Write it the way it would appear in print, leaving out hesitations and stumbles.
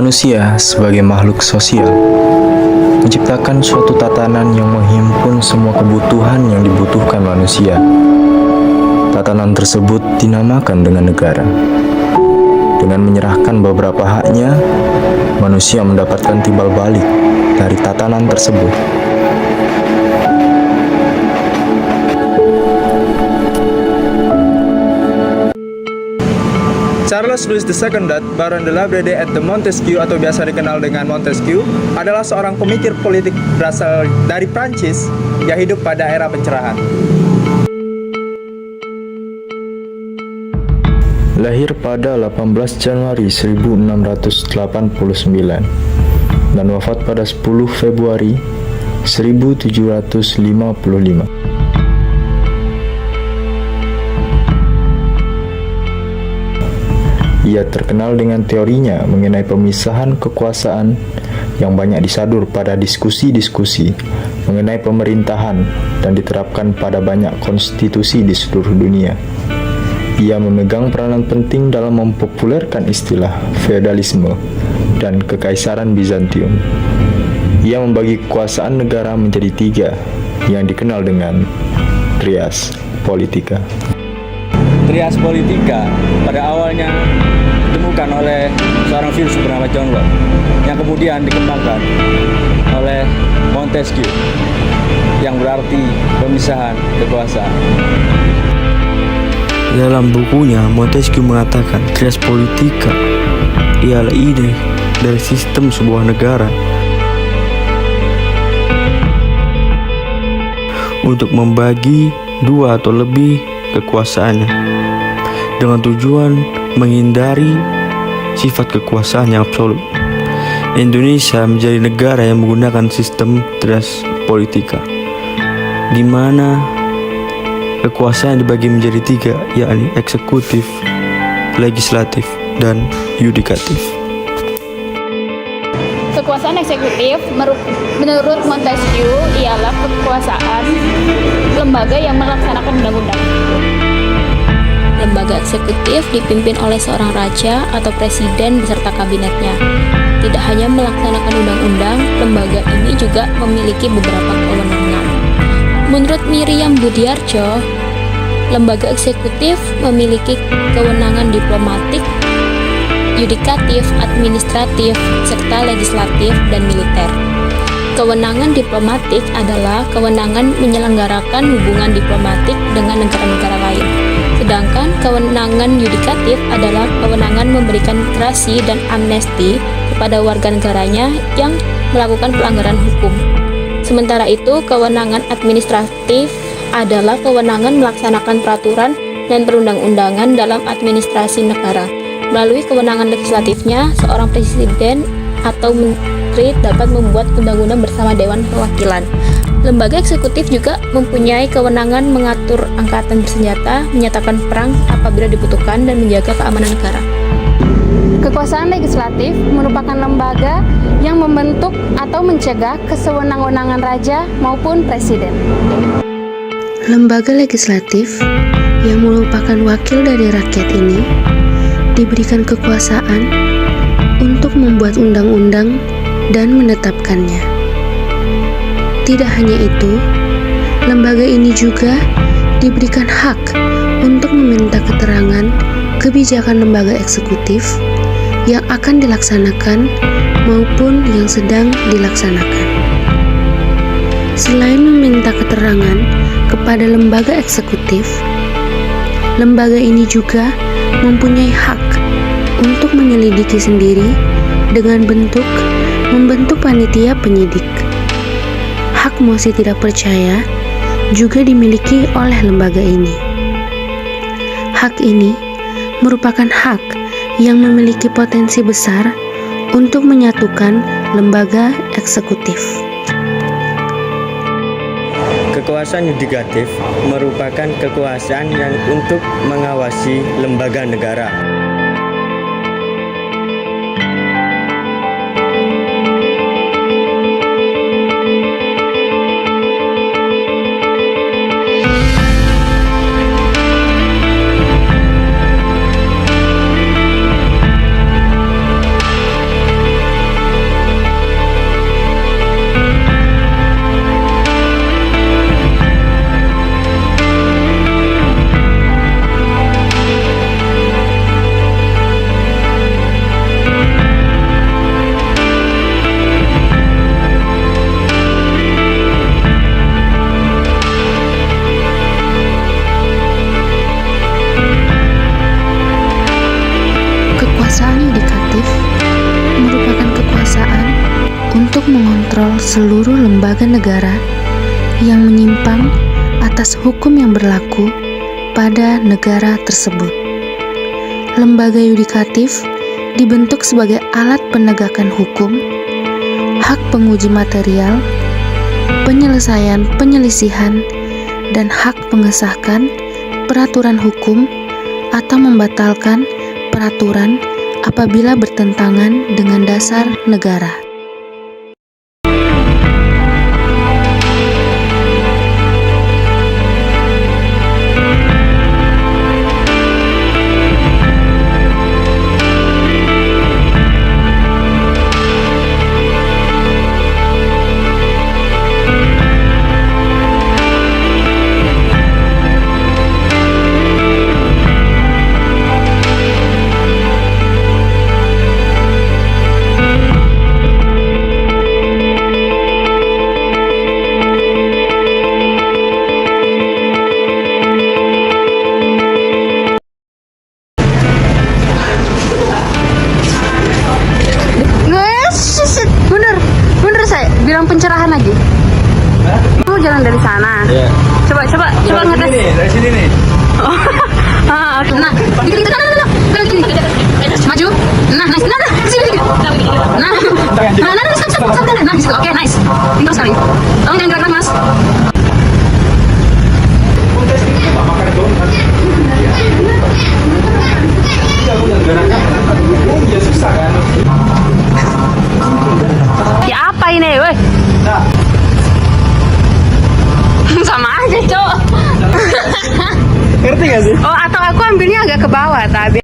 Manusia sebagai makhluk sosial menciptakan suatu tatanan yang menghimpun semua kebutuhan yang dibutuhkan manusia. Tatanan tersebut dinamakan dengan negara. Dengan menyerahkan beberapa haknya, manusia mendapatkan timbal balik dari tatanan tersebut. Charles Louis II Baron de la Brede et de Montesquieu atau biasa dikenal dengan Montesquieu adalah seorang pemikir politik berasal dari Prancis yang hidup pada era pencerahan. Lahir pada 18 Januari 1689 dan wafat pada 10 Februari 1755. Ia terkenal dengan teorinya mengenai pemisahan kekuasaan yang banyak disadur pada diskusi-diskusi mengenai pemerintahan dan diterapkan pada banyak konstitusi di seluruh dunia. Ia memegang peranan penting dalam mempopulerkan istilah feodalisme dan kekaisaran Bizantium. Ia membagi kekuasaan negara menjadi 3 yang dikenal dengan trias politika. Trias politika pada awalnya ditemukan oleh seorang filsuf bernama John Locke yang kemudian dikembangkan oleh Montesquieu yang berarti pemisahan kekuasaan. Dalam bukunya, Montesquieu mengatakan trias politika ialah ide dari sistem sebuah negara untuk membagi 2 atau lebih kekuasaannya dengan tujuan menghindari sifat kekuasaan yang absolut. Indonesia menjadi negara yang menggunakan sistem trias politika, di mana kekuasaan dibagi menjadi 3, yakni eksekutif, legislatif, dan yudikatif. Kekuasaan eksekutif menurut Montesquieu ialah kekuasaan lembaga yang melaksanakan undang-undang. Lembaga eksekutif dipimpin oleh seorang raja atau presiden beserta kabinetnya. Tidak hanya melaksanakan undang-undang, lembaga ini juga memiliki beberapa kewenangan. Menurut Miriam Budiarjo, lembaga eksekutif memiliki kewenangan diplomatik, yudikatif, administratif, serta legislatif dan militer. Kewenangan diplomatik adalah kewenangan menyelenggarakan hubungan diplomatik dengan negara-negara lain. Sedangkan kewenangan yudikatif adalah kewenangan memberikan gerasi dan amnesti kepada warga negaranya yang melakukan pelanggaran hukum. Sementara itu, kewenangan administratif adalah kewenangan melaksanakan peraturan dan perundang-undangan dalam administrasi negara. Melalui kewenangan legislatifnya, seorang presiden atau menteri dapat membuat undang-undang bersama Dewan Perwakilan. Lembaga eksekutif juga mempunyai kewenangan mengatur angkatan bersenjata, menyatakan perang apabila dibutuhkan, dan menjaga keamanan negara. Kekuasaan legislatif merupakan lembaga yang membentuk atau mencegah kesewenang-wenangan raja maupun presiden. Lembaga legislatif yang merupakan wakil dari rakyat ini diberikan kekuasaan untuk membuat undang-undang dan menetapkannya. Tidak hanya itu, lembaga ini juga diberikan hak untuk meminta keterangan kebijakan lembaga eksekutif yang akan dilaksanakan maupun yang sedang dilaksanakan. Selain meminta keterangan kepada lembaga eksekutif, lembaga ini juga mempunyai hak untuk menyelidiki sendiri dengan membentuk panitia penyidik. Hak mosi tidak percaya juga dimiliki oleh lembaga ini. Hak ini merupakan hak yang memiliki potensi besar untuk menyatukan lembaga eksekutif. Kekuasaan yudikatif merupakan kekuasaan yang untuk mengawasi lembaga negara. mengontrol seluruh lembaga negara yang menyimpang atas hukum yang berlaku pada negara tersebut. Lembaga yudikatif dibentuk sebagai alat penegakan hukum, hak penguji material, penyelesaian penyelisihan, dan hak mengesahkan peraturan hukum atau membatalkan peraturan apabila bertentangan dengan dasar negara. Mundur saya. Bilang pencerahan lagi. Kamu jalan dari sana. Coba ngetes. Dari sini nih. Oke. Nah, dikit. Nah, gini. Maju. Nah, nice. Nah, sini dikit. Nah, stop. Nah, disitu. Oke, nice. Tinggal sekali. Tolong jangan gerak, Mas. Ya apa ini, weh? Sama aja, Cok. Ngerti gak sih? Oh, atau aku ambilnya agak ke bawah tadi.